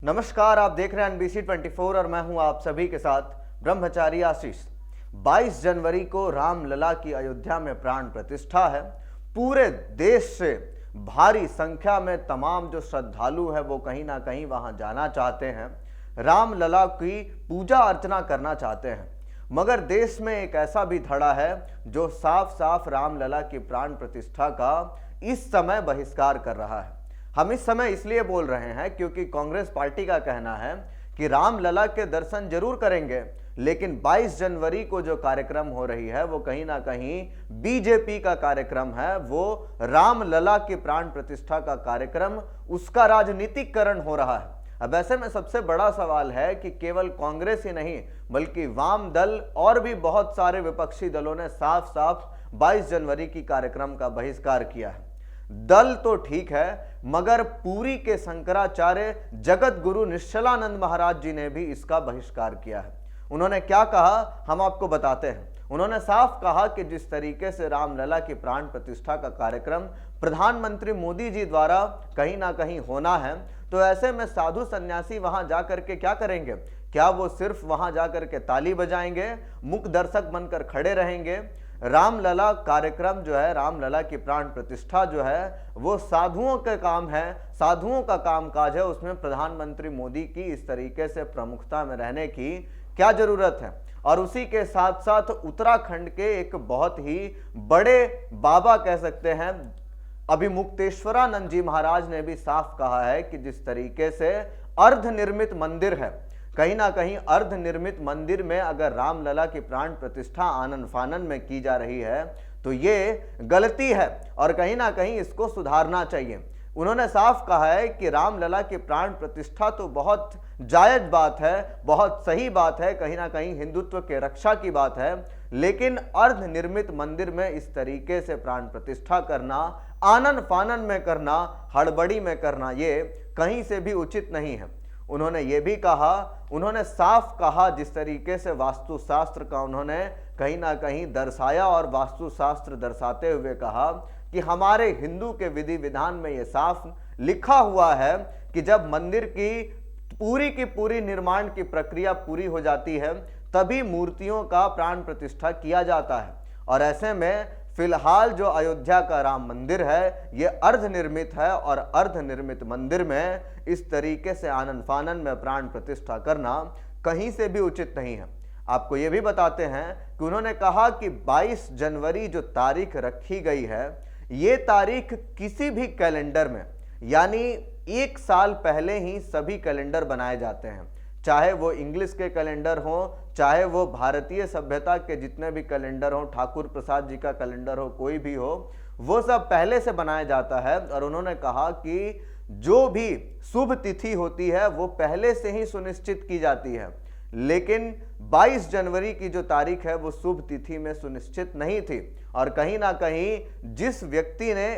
नमस्कार, आप देख रहे हैं NBC 24 और मैं हूं आप सभी के साथ ब्रह्मचारी आशीष। 22 जनवरी को रामलला की अयोध्या में प्राण प्रतिष्ठा है। पूरे देश से भारी संख्या में तमाम जो श्रद्धालु है वो कहीं ना कहीं वहां जाना चाहते हैं, रामलला की पूजा अर्चना करना चाहते हैं। मगर देश में एक ऐसा भी धड़ा है जो साफ साफ रामलला की प्राण प्रतिष्ठा का इस समय बहिष्कार कर रहा है। हम इस समय इसलिए बोल रहे हैं क्योंकि कांग्रेस पार्टी का कहना है कि रामलला के दर्शन जरूर करेंगे, लेकिन 22 जनवरी को जो कार्यक्रम हो रही है वो कहीं ना कहीं बीजेपी का कार्यक्रम है। वो रामलला की प्राण प्रतिष्ठा का कार्यक्रम, उसका राजनीतिकरण हो रहा है। अब ऐसे में सबसे बड़ा सवाल है कि केवल कांग्रेस ही नहीं बल्कि वाम दल और भी बहुत सारे विपक्षी दलों ने साफ साफ 22 जनवरी की कार्यक्रम का बहिष्कार किया है। दल तो ठीक है, मगर पुरी के शंकराचार्य जगत गुरु निश्चलानंद महाराज जी ने भी इसका बहिष्कार किया है। उन्होंने क्या कहा हम आपको बताते हैं। उन्होंने साफ कहा कि जिस तरीके से रामलला की प्राण प्रतिष्ठा का कार्यक्रम प्रधानमंत्री मोदी जी द्वारा कहीं ना कहीं होना है, तो ऐसे में साधु सन्यासी वहां जाकर के क्या करेंगे? क्या वो सिर्फ वहां जाकर के ताली बजाएंगे, मूक दर्शक बनकर खड़े रहेंगे? रामलला कार्यक्रम जो है, रामलला की प्राण प्रतिष्ठा जो है, वो साधुओं का काम है, साधुओं का कामकाज है। उसमें प्रधानमंत्री मोदी की इस तरीके से प्रमुखता में रहने की क्या जरूरत है? और उसी के साथ साथ उत्तराखंड के एक बहुत ही बड़े बाबा कह सकते हैं, अभिमुक्तेश्वरानंद जी महाराज ने भी साफ कहा है कि जिस तरीके से अर्धनिर्मित मंदिर है, कहीं ना कहीं अर्धनिर्मित मंदिर में अगर रामलला की प्राण प्रतिष्ठा आनन फानन में की जा रही है तो ये गलती है और कहीं ना कहीं इसको सुधारना चाहिए। उन्होंने साफ कहा है कि रामलला की प्राण प्रतिष्ठा तो बहुत जायज बात है, बहुत सही बात है, कहीं ना कहीं हिंदुत्व के रक्षा की बात है, लेकिन अर्धनिर्मित मंदिर में इस तरीके से प्राण प्रतिष्ठा करना, आनन फानन में करना, हड़बड़ी में करना, ये कहीं से भी उचित नहीं है। उन्होंने ये भी कहा, उन्होंने साफ कहा, जिस तरीके से वास्तुशास्त्र का उन्होंने कहीं ना कहीं दर्शाया और वास्तुशास्त्र दर्शाते हुए कहा कि हमारे हिंदू के विधि विधान में ये साफ लिखा हुआ है कि जब मंदिर की पूरी निर्माण की प्रक्रिया पूरी हो जाती है तभी मूर्तियों का प्राण प्रतिष्ठा किया जाता है। और ऐसे में फिलहाल जो अयोध्या का राम मंदिर है ये अर्धनिर्मित है और अर्धनिर्मित मंदिर में इस तरीके से आनन फानन में प्राण प्रतिष्ठा करना कहीं से भी उचित नहीं है। आपको ये भी बताते हैं कि उन्होंने कहा कि 22 जनवरी जो तारीख रखी गई है, ये तारीख किसी भी कैलेंडर में, यानी एक साल पहले ही सभी कैलेंडर बनाए जाते हैं, चाहे वो इंग्लिश के कैलेंडर हो, चाहे वो भारतीय सभ्यता के जितने भी कैलेंडर हो, ठाकुर प्रसाद जी का कैलेंडर हो, कोई भी हो, वो सब पहले से बनाया जाता है। और उन्होंने कहा कि जो भी शुभ तिथि होती है वो पहले से ही सुनिश्चित की जाती है, लेकिन 22 जनवरी की जो तारीख है वो शुभ तिथि में सुनिश्चित नहीं थी। और कहीं ना कहीं जिस व्यक्ति ने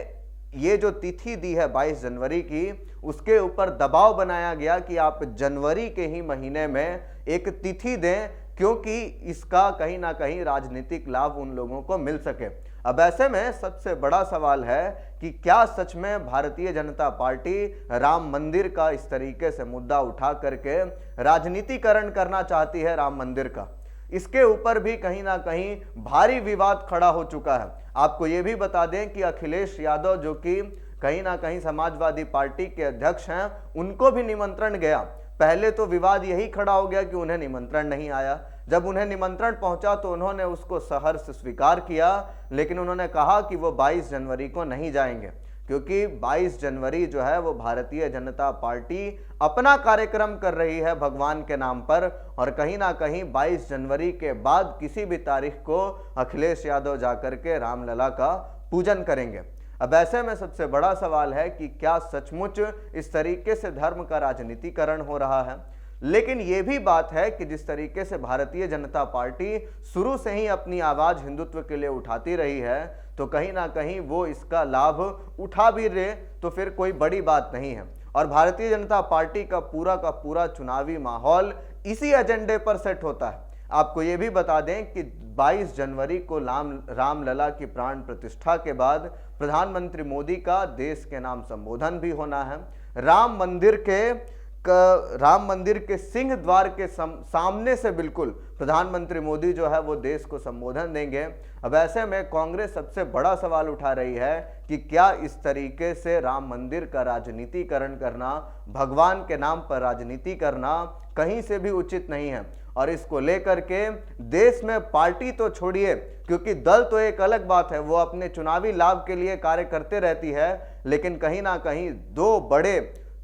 ये जो तिथि दी है 22 जनवरी की, उसके ऊपर दबाव बनाया गया कि आप जनवरी के ही महीने में एक तिथि दें, क्योंकि इसका कहीं ना कहीं राजनीतिक लाभ उन लोगों को मिल सके। अब ऐसे में सबसे बड़ा सवाल है कि क्या सच में भारतीय जनता पार्टी राम मंदिर का इस तरीके से मुद्दा उठा करके राजनीतिकरण करना चाहती है राम मंदिर का? इसके ऊपर भी कहीं ना कहीं भारी विवाद खड़ा हो चुका है। आपको ये भी बता दें कि अखिलेश यादव, जो कि कहीं ना कहीं समाजवादी पार्टी के अध्यक्ष हैं, उनको भी निमंत्रण गया। पहले तो विवाद यही खड़ा हो गया कि उन्हें निमंत्रण नहीं आया। जब उन्हें निमंत्रण पहुंचा तो उन्होंने उसको सहर्ष स्वीकार किया, लेकिन उन्होंने कहा कि वो 22 जनवरी को नहीं जाएंगे, क्योंकि 22 जनवरी जो है वो भारतीय जनता पार्टी अपना कार्यक्रम कर रही है भगवान के नाम पर, और कहीं ना कहीं 22 जनवरी के बाद किसी भी तारीख को अखिलेश यादव जाकर के रामलला का पूजन करेंगे। अब ऐसे में सबसे बड़ा सवाल है कि क्या सचमुच इस तरीके से धर्म का राजनीतिकरण हो रहा है? लेकिन यह भी बात है कि जिस तरीके से भारतीय जनता पार्टी शुरू से ही अपनी आवाज हिंदुत्व के लिए उठाती रही है, तो कहीं ना कहीं वो इसका लाभ उठा भी रहे तो फिर कोई बड़ी बात नहीं है। और भारतीय जनता पार्टी का पूरा चुनावी माहौल इसी एजेंडे पर सेट होता है। आपको ये भी बता दें कि 22 जनवरी को रामलला की प्राण प्रतिष्ठा के बाद प्रधानमंत्री मोदी का देश के नाम संबोधन भी होना है। राम मंदिर के राम मंदिर के सिंह द्वार के सामने से बिल्कुल प्रधानमंत्री मोदी जो है वो देश को संबोधन देंगे। अब ऐसे में कांग्रेस सबसे बड़ा सवाल उठा रही है कि क्या इस तरीके से राम मंदिर का राजनीतिकरण करना, भगवान के नाम पर राजनीति करना कहीं से भी उचित नहीं है। और इसको लेकर के देश में पार्टी तो छोड़िए, क्योंकि दल तो एक अलग बात है, वो अपने चुनावी लाभ के लिए कार्य करते रहती है, लेकिन कहीं ना कहीं दो बड़े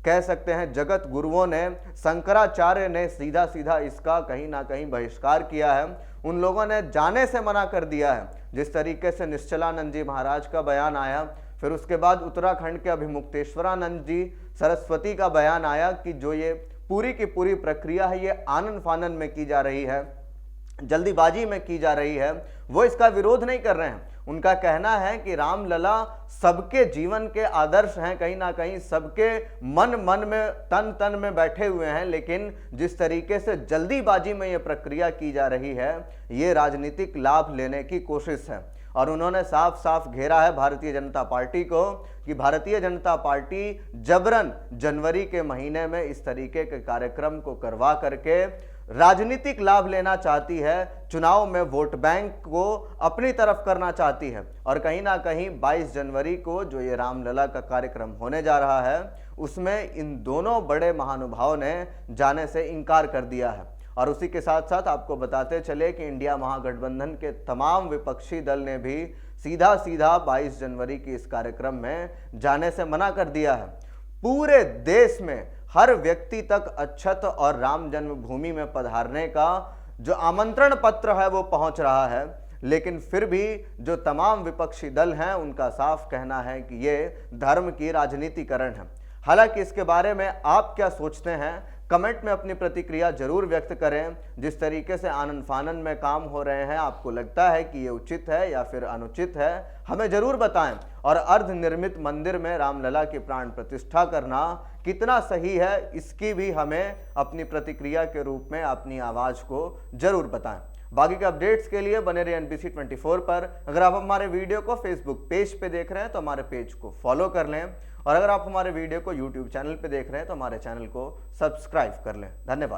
कह सकते हैं जगत गुरुओं ने, शंकराचार्य ने सीधा सीधा इसका कहीं ना कहीं बहिष्कार किया है। उन लोगों ने जाने से मना कर दिया है। जिस तरीके से निश्चलानंद जी महाराज का बयान आया, फिर उसके बाद उत्तराखंड के अभिमुक्तेश्वरानंद जी सरस्वती का बयान आया कि जो ये पूरी की पूरी प्रक्रिया है ये आनन फानन में की जा रही है, जल्दीबाजी में की जा रही है, वो इसका विरोध नहीं कर रहे हैं। उनका कहना है कि रामलला सबके जीवन के आदर्श हैं, कहीं ना कहीं सबके मन मन में तन तन में बैठे हुए हैं, लेकिन जिस तरीके से जल्दीबाजी में ये प्रक्रिया की जा रही है ये राजनीतिक लाभ लेने की कोशिश है। और उन्होंने साफ साफ घेरा है भारतीय जनता पार्टी को कि भारतीय जनता पार्टी जबरन जनवरी के महीने में इस तरीके के कार्यक्रम को करवा करके राजनीतिक लाभ लेना चाहती है, चुनाव में वोट बैंक को अपनी तरफ करना चाहती है। और कहीं ना कहीं 22 जनवरी को जो ये रामलला का कार्यक्रम होने जा रहा है उसमें इन दोनों बड़े महानुभावों ने जाने से इनकार कर दिया है। और उसी के साथ साथ आपको बताते चले कि इंडिया महागठबंधन के तमाम विपक्षी दल ने भी सीधा सीधा 22 जनवरी की इस कार्यक्रम में जाने से मना कर दिया है। पूरे देश में हर व्यक्ति तक अक्षत और राम जन्मभूमि में पधारने का जो आमंत्रण पत्र है वो पहुंच रहा है, लेकिन फिर भी जो तमाम विपक्षी दल हैं उनका साफ कहना है कि ये धर्म की राजनीतिकरण है। हालांकि इसके बारे में आप क्या सोचते हैं, कमेंट में अपनी प्रतिक्रिया जरूर व्यक्त करें। जिस तरीके से आनन फानन में काम हो रहे हैं, आपको लगता है कि ये उचित है या फिर अनुचित है, हमें जरूर बताएं। और अर्ध निर्मित मंदिर में रामलला की प्राण प्रतिष्ठा करना कितना सही है, इसकी भी हमें अपनी प्रतिक्रिया के रूप में अपनी आवाज को जरूर बताएं। बाकी के अपडेट्स के लिए बने रहिए NBC 24 पर। अगर आप हमारे वीडियो को फेसबुक पेज पे देख रहे हैं तो हमारे पेज को फॉलो कर लें, और अगर आप हमारे वीडियो को यूट्यूब चैनल पे देख रहे हैं तो हमारे चैनल को सब्सक्राइब कर लें। धन्यवाद।